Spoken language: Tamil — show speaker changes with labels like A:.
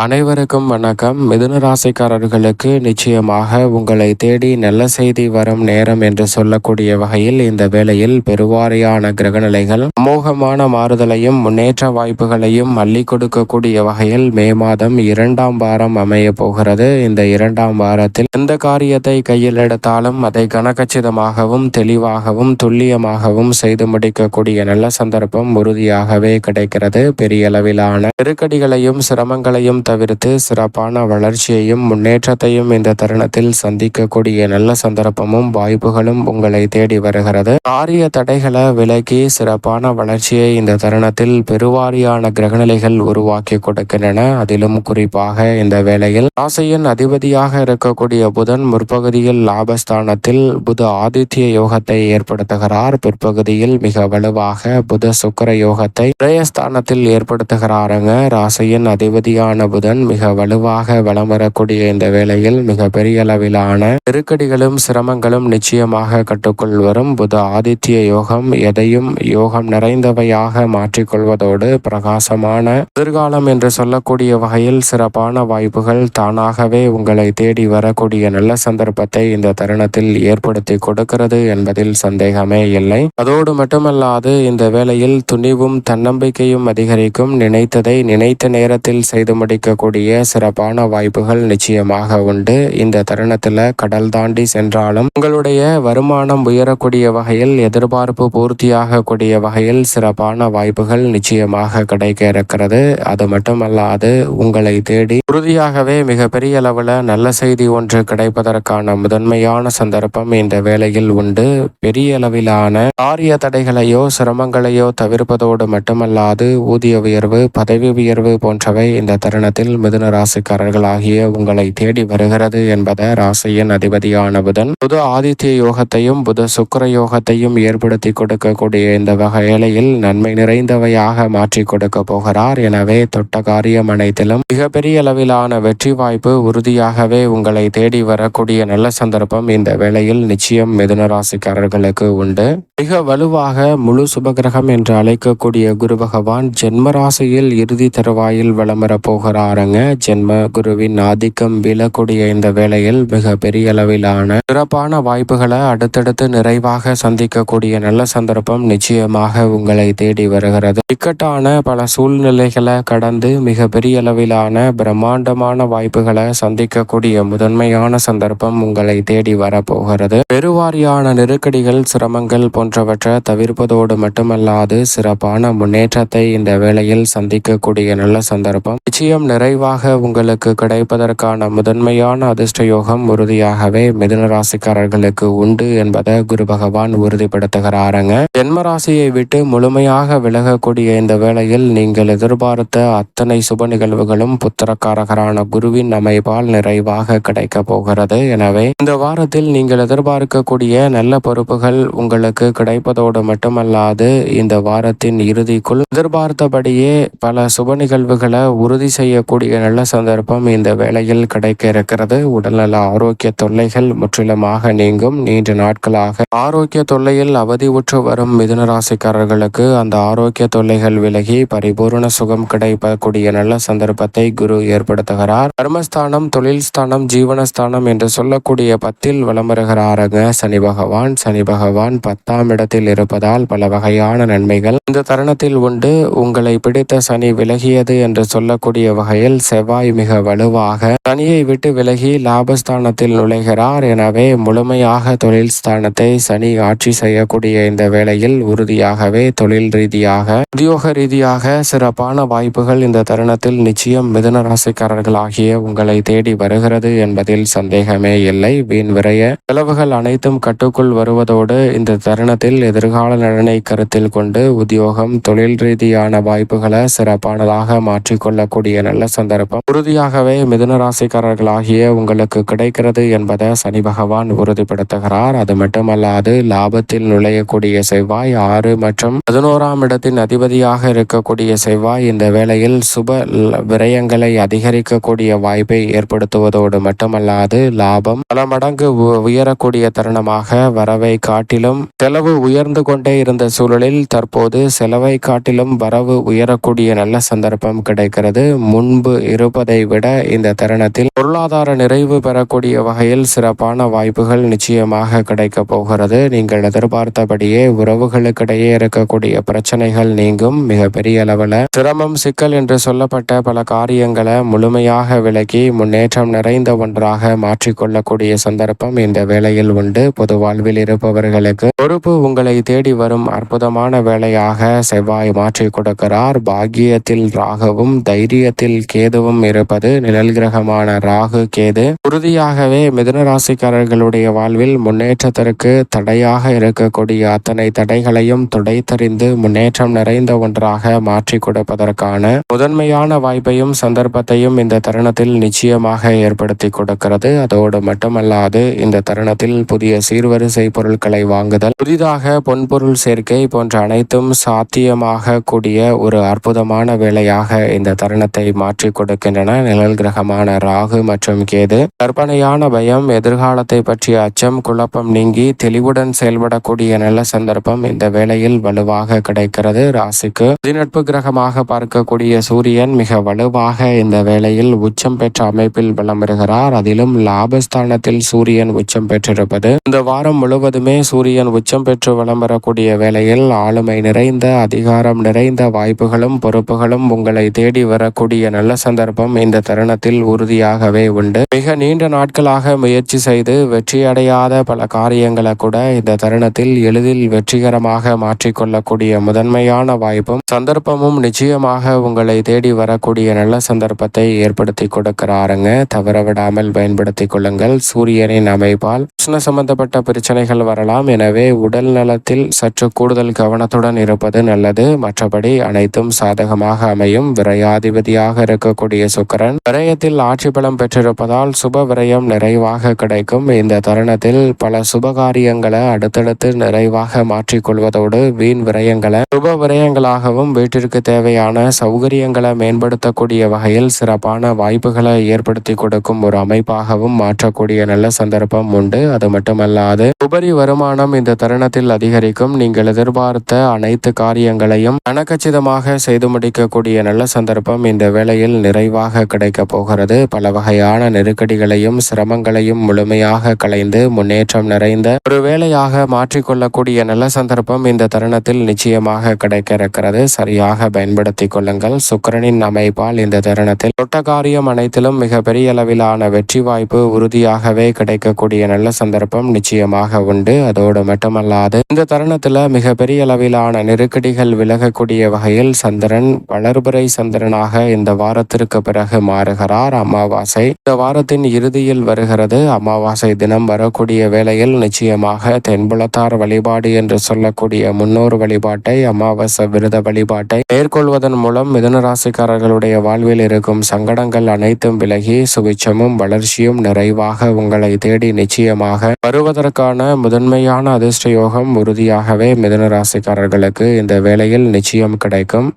A: அனைவருக்கும் வணக்கம். மிதுன ராசிக்காரர்களுக்கு நிச்சயமாக உங்களை தேடி நல்ல செய்தி வரும் நேரம் என்று சொல்லக்கூடிய வகையில் இந்த வேளையில் பெருவாரியான கிரகநிலைகள் அமோகமான மாறுதலையும் முன்னேற்ற வாய்ப்புகளையும் அள்ளி கொடுக்கக்கூடிய வகையில் மே மாதம் 2ஆம் வாரம் அமைய போகிறது. இந்த 2ஆம் வாரத்தில் எந்த காரியத்தை கையில் எடுத்தாலும் அதை கனகச்சிதமாகவும் தெளிவாகவும் துல்லியமாகவும் செய்து முடிக்கக்கூடிய நல்ல சந்தர்ப்பம் உறுதியாகவே கிடைக்கிறது. பெரிய அளவிலான நெருக்கடிகளையும் சிரமங்களையும் தவிர்த்து சிறப்பான வளர்ச்சியையும் முன்னேற்றத்தையும் இந்த தருணத்தில் சந்திக்கக்கூடிய நல்ல சந்தர்ப்பமும் வாய்ப்புகளும் உங்களை தேடி வருகிறது. காரிய தடைகளை விலக்கி சிறப்பான வளர்ச்சியை இந்த தருணத்தில் பெருவாரியான கிரகநிலைகள் உருவாக்கி கொடுக்கின்றன. அதிலும் குறிப்பாக இந்த வேளையில் ராசியின் அதிபதியாக இருக்கக்கூடிய புதன் முற்பகுதியில் லாபஸ்தானத்தில் புத ஆதித்ய யோகத்தை ஏற்படுத்துகிறார். பிற்பகுதியில் மிக வலுவாக புத சுக்கிர யோகத்தை விரயஸ்தானத்தில் ஏற்படுத்துகிறாருங்க. ராசியின் அதிபதியான புதன் மிக வலுவாக வலம் வரக்கூடிய இந்த வேளையில் மிக பெரிய அளவிலான நெருக்கடிகளும் சிரமங்களும் நிச்சயமாக கட்டுக்குள் வரும். புத ஆதித்ய யோகம் எதையும் யோகம் நிறைந்தவையாக மாற்றிக்கொள்வதோடு பிரகாசமான எதிர்காலம் என்று சொல்லக்கூடிய வகையில் சிறப்பான வாய்ப்புகள் தானாகவே உங்களை தேடி வரக்கூடிய நல்ல சந்தர்ப்பத்தை இந்த தருணத்தில் ஏற்படுத்தி கொடுக்கிறது என்பதில் சந்தேகமே இல்லை. அதோடு மட்டுமல்லாது இந்த வேளையில் துணிவும் தன்னம்பிக்கையும் அதிகரிக்கும். நினைத்ததை நினைத்த நேரத்தில் செய்து முடிக்கக்கூடிய சிறப்பான வாய்ப்புகள் நிச்சயமாக உண்டு. இந்த தருணத்தில் கடல் தாண்டி சென்றாலும் உங்களுடைய வருமானம் உயரக்கூடிய வகையில் எதிர்பார்ப்பு பூர்த்தியாக கூடிய வகையில் சிறப்பான வாய்ப்புகள் நிச்சயமாக கிடைக்க இருக்கிறது. அது மட்டுமல்லாது உங்களை தேடி உறுதியாகவே மிகப்பெரிய அளவில் நல்ல செய்தி ஒன்று கிடைப்பதற்கான முதன்மையான சந்தர்ப்பம் இந்த வேளையில் உண்டு. பெரிய அளவிலான காரிய தடைகளையோ சிரமங்களையோ தவிர்ப்பதோடு மட்டுமல்லாது ஊதிய உயர்வு பதவி உயர்வு போன்றவை இந்த தருணத்தில் மிதுன ராசிக்காரர்கள் ஆகிய உங்களை தேடி வருகிறது என்பதை ராசியின் அதிபதியான புதன் புத ஆதித்ய யோகத்தையும் புத சுக்கிர யோகத்தையும் ஏற்படுத்தி கொடுக்கக்கூடிய இந்த வகையிலையில் நன்மை நிறைந்தவையாக மாற்றி கொடுக்க போகிறார். எனவே தொட்ட காரியம் அனைத்திலும் மிகப்பெரிய அளவிலான வெற்றி வாய்ப்பு உறுதியாகவே உங்களை தேடி வரக்கூடிய நல்ல சந்தர்ப்பம் இந்த வேளையில் நிச்சயம் மிதுன ராசிக்காரர்களுக்கு உண்டு. மிக வலுவாக முழு சுபகிரகம் என்று அழைக்கக்கூடிய குரு பகவான் ஜென்ம ராசியில் இறுதி தருவாயில் வளமர போகிறாருங்க. ஜென்ம குருவின் ஆதிக்கம் வீழக்கூடிய இந்த வேளையில் மிக பெரிய அளவிலான சிறப்பான வாய்ப்புகளை அடுத்தடுத்து நிறைவாக சந்திக்கக்கூடிய நல்ல சந்தர்ப்பம் நிச்சயமாக உங்களை தேடி வருகிறது. இக்கட்டான பல சூழ்நிலைகளை கடந்து மிக பெரிய அளவிலான பிரம்மாண்டமான வாய்ப்புகளை சந்திக்கக்கூடிய முதன்மையான சந்தர்ப்பம் உங்களை தேடி வரப்போகிறது. பெருவாரியான நெருக்கடிகள் சிரமங்கள் போன்றவற்றை தவிர்ப்பதோடு மட்டுமல்லாது சிறப்பான முன்னேற்றத்தை இந்த வேளையில் சந்திக்கக்கூடிய நல்ல சந்தர்ப்பம் நிச்சயம் நிறைவாக உங்களுக்கு கிடைப்பதற்கான முதன்மையான அதிர்ஷ்ட யோகம் உறுதியாகவே மிதுன ராசிக்காரர்களுக்கு உண்டு என்பதை குரு பகவான் உறுதிப்படுத்துகிறாருங்க. ஜென்ம ராசியை விட்டு முழுமையாக விலகக்கூடிய இந்த வேளையில் நீங்கள் எதிர்பார்த்த அத்தனை சுப நிகழ்வுகளும் புத்திரக்காரகரான குருவின் அமைப்பால் நிறைவாக கிடைக்க போகிறது. எனவே இந்த வாரத்தில் நீங்கள் எதிர்பார்க்கக்கூடிய நல்ல பொறுப்புகள் உங்களுக்கு கிடைப்பதோடு மட்டுமல்லாது இந்த வாரத்தின் இறுதிக்குள் எதிர்பார்த்தபடியே பல சுப நிகழ்வுகளை உறுதி செய்யக்கூடிய நல்ல சந்தர்ப்பம் இந்த வேளையில் கிடைக்க இருக்கிறது. உடல்நல ஆரோக்கிய தொல்லைகள் முற்றிலுமாக நீங்கும். நீண்ட நாட்களாக ஆரோக்கிய தொல்லையில் அவதிவுற்று வரும் மிதுன ராசிக்காரர்களுக்கு அந்த ஆரோக்கிய தொல்லைகள் விலகி பரிபூர்ண சுகம் கிடைக்கக்கூடிய நல்ல சந்தர்ப்பத்தை குரு ஏற்படுத்துகிறார். கர்மஸ்தானம் தொழில் ஸ்தானம் ஜீவனஸ்தானம் என்று சொல்லக்கூடிய 10ல் வலம் வருகிறாருங்க சனி பகவான். சனி பகவான் 10ஆம் இடத்தில் இருப்பதால் பல வகையான நன்மைகள் இந்த தருணத்தில் உண்டு. உங்களை பிடித்த சனி விலகியது என்று சொல்லக்கூடிய வகையில் செவ்வாய் மிக வலுவாக சனியை விட்டு விலகி லாபஸ்தானத்தில் நுழைகிறார். எனவே முழுமையாக தொழில் ஸ்தானத்தை சனி ஆட்சி செய்யக்கூடிய இந்த வேளையில் உறுதியாகவே தொழில் ரீதியாக உத்தியோக ரீதியாக சிறப்பான வாய்ப்புகள் இந்த தருணத்தில் நிச்சயம் மிதுன ராசிக்காரர்கள் ஆகிய உங்களை தேடி வருகிறது என்பதில் சந்தேகமே இல்லை. வீண் விரைய செலவுகள் அனைத்தும் கட்டுக்குள் வருவதோடு இந்த தருணத்தில் எதிர்கால நலனை கருத்தில் கொண்டு உத்தியோகம் தொழில் ரீதியான வாய்ப்புகளை சிறப்பானதாக மாற்றிக்கொள்ளக்கூடிய நல்ல சந்தர்ப்பம் உறுதியாகவே மிதுன ராசிக்காரர்கள் ஆகிய உங்களுக்கு கிடைக்கிறது என்பதை சனி பகவான் உறுதிப்படுத்துகிறார். அது மட்டுமல்லாது லாபத்தில் நுழையக்கூடிய செவ்வாய் 6 மற்றும் 11ஆம் இடத்தின் அதிபதியாக இருக்கக்கூடிய செவ்வாய் இந்த வேளையில் சுப விரயங்களை அதிக அதிகரிக்கக்கூடிய வாய்ப்பை ஏற்படுத்துவதோடு மட்டுமல்லாது லாபம் பல மடங்கு உயரக்கூடிய தருணமாக வரவை காட்டிலும் செலவு உயர்ந்து கொண்டே இருந்த சூழலில் தற்போது செலவை காட்டிலும் வரவு உயரக்கூடிய நல்ல சந்தர்ப்பம் கிடைக்கிறது. முன்பு இருப்பதை விட இந்த தருணத்தில் பொருளாதார நிறைவு பெறக்கூடிய வகையில் சிறப்பான வாய்ப்புகள் நிச்சயமாக கிடைக்க போகிறது. நீங்கள் எதிர்பார்த்தபடியே உறவுகளுக்கிடையே இருக்கக்கூடிய பிரச்சனைகள் நீங்கும். மிகப்பெரிய அளவில் சிரமம் சிக்கல் என்று சொல்லப்பட்ட பல காரியங்களை முழுமையாக விலக்கி முன்னேற்றம் நிறைந்த ஒன்றாக மாற்றிக்கொள்ளக்கூடிய சந்தர்ப்பம் இந்த வேளையில் உண்டு. பொது வாழ்வில் இருப்பவர்களுக்கு பொறுப்பு உங்களை தேடி வரும் அற்புதமான வேலையாக செவ்வாய் மாற்றி கொடுக்கிறார். பாக்கியத்தில் ராகுவும் தைரியத்தில் கேதுவும் இருப்பது நிழல் கிரகமான ராகு கேது உறுதியாகவே மிதுன ராசிக்காரர்களுடைய வாழ்வில் முன்னேற்றத்திற்கு தடையாக இருக்கக்கூடிய அத்தனை தடைகளையும் துடைத்தறிந்து முன்னேற்றம் நிறைந்த ஒன்றாக மாற்றி கொடுப்பதற்கான முதன்மையான வாய்ப்பையும் சந்தர்ப்பத்தையும் இந்த தருணத்தில் நிச்சயமாக ஏற்படுத்தி கொடுக்கிறது. அதோடு மட்டுமல்லாது இந்த தருணத்தில் புதிய சீர்வரிசை பொருட்களை வாங்குதல், புதிதாக பொன்பொருள் சேர்க்கை போன்ற அனைத்தும் சாத்தியமாக கூடிய ஒரு அற்புதமான வேலையாக இந்த தருணத்தை மாற்றி கொடுக்கின்றன நிழல் கிரகமான ராகு மற்றும் கேது. கற்பனையான பயம், எதிர்காலத்தை பற்றிய அச்சம், குழப்பம் நீங்கி தெளிவுடன் செயல்படக்கூடிய நல்ல சந்தர்ப்பம் இந்த வேளையில் வலுவாக கிடைக்கிறது. ராசிக்கு நட்பு கிரகமாக பார்க்கக்கூடிய சூரியன் மிக வலுவாக இந்த வேளையில் உச்சம் பெற்ற அமைப்பில் வலம் வருகிறார். அதிலும் லாபஸ்தானத்தில் சூரியன் உச்சம் பெற்றிருப்பது இந்த வாரம் முழுவதுமே சூரியன் உச்சம் பெற்று வலம் வரக்கூடிய வேளையில் ஆளுமை நிறைந்த அதிகாரம் நிறைந்த வாய்ப்புகளும் பொறுப்புகளும் உங்களை தேடி வரக்கூடிய நல்ல சந்தர்ப்பம் இந்த தருணத்தில் உறுதியாகவே உண்டு. மிக நீண்ட நாட்களாக முயற்சி செய்து வெற்றியடையாத பல காரியங்களை கூட இந்த தருணத்தில் எளிதில் வெற்றிகரமாக மாற்றிக்கொள்ளக்கூடிய முதன்மையான வாய்ப்பும் சந்தர்ப்பமும் நிச்சயமாக உங்களை தேடி வரக்கூடிய நல்ல சந்தர்ப்பத்தை ஏற்படுத்தி கொடுக்கிறாருங்க. தவறவிடாமல் பயன்படுத்திக் கொள்ளுங்கள். சூரியனின் அமைப்பால் உஷ்ண சம்பந்தப்பட்ட பிரச்சனைகள் வரலாம். எனவே உடல் நலத்தில் சற்று கூடுதல் கவனத்துடன் இருப்பது நல்லது. மற்றபடி அனைத்தும் சாதகமாக அமையும். விரையாதிபதியாக இருக்கக்கூடிய சுக்கிரன் விரயத்தில் ஆட்சி பலம் பெற்றிருப்பதால் சுப விரயம் நிறைவாக கிடைக்கும். இந்த தருணத்தில் பல சுபகாரியங்களை அடுத்தடுத்து நிறைவாக மாற்றிக்கொள்வதோடு வீண் விரயங்களை சுப விரயங்களாகவும் வீட்டிற்கு தேவையான சௌகரியங்களை மேம்படுத்தக்கூடிய வகையில் சிறப்பான வாய்ப்புகளை ஏற்படுத்தி கொடுக்கும் ஒரு அமைப்பாகவும் மாற்றக்கூடிய நல்ல சந்தர்ப்பம் உண்டு. அது மட்டுமல்லாது உபரி வருமானம் இந்த தருணத்தில் அதிகரிக்கும். நீங்கள் எதிர்பார்த்த அனைத்து காரியங்களையும் கணக்கச்சிதமாக செய்து முடிக்கக்கூடிய நல்ல சந்தர்ப்பம் இந்த வேளையில் நிறைவாக கிடைக்க போகிறது. பல வகையான நெருக்கடிகளையும் சிரமங்களையும் முழுமையாக களைந்து முன்னேற்றம் நிறைந்த ஒரு வேலையாக மாற்றிக்கொள்ளக்கூடிய நல்ல சந்தர்ப்பம் இந்த தருணத்தில் நிச்சயமாக கிடைக்க இருக்கிறது. சரியாக பயன்படுத்திக் கொள்ளுங்கள். சுக்கிரனின் அமைப்பால் இந்த தருணத்தில் தொட்ட காரியம் அனைத்திலும் மிக பெரிய அளவிலான வெற்றி வாய்ப்பு உறுதியாகவே கிடைக்கக்கூடிய நல்ல சந்தர்ப்பம் நிச்சயமாக உண்டு. அதோடு மட்டுமல்லாது இந்த தருணத்தில் மிக பெரிய அளவிலான நெருக்கடிகள் விலகக்கூடிய வகையில் சந்திரன் வளர்பிறை சந்திரனாக இந்த வாரத்திற்கு பிறகு மாறுகிறார். அமாவாசை இந்த வாரத்தின் இறுதியில் வருகிறது. அமாவாசை தினம் வரக்கூடிய வேளையில் நிச்சயமாக தென்புலத்தார் வழிபாடு என்று சொல்லக்கூடிய முன்னோர் வழிபாட்டை அமாவாசை விரத வழிபாட்டை மேற்கொள்வதன் மூலம் மிதுன ராசிக்காரர்களுடைய வாழ்வில் இருக்கும் சங்கடங்கள் அனைத்தும் விலகி சுபிட்சமும் வளர்ச்சியும் நிறைவாக உங்களை தேடி நிச்சயமாக வருவதற்கான முதன்மையான அதிர்ஷ்ட யோகம் உறுதியாகவே மிதுன ராசிக்காரர்களுக்கு இந்த வேளையில் நிச்சயம் கிடைக்கும்.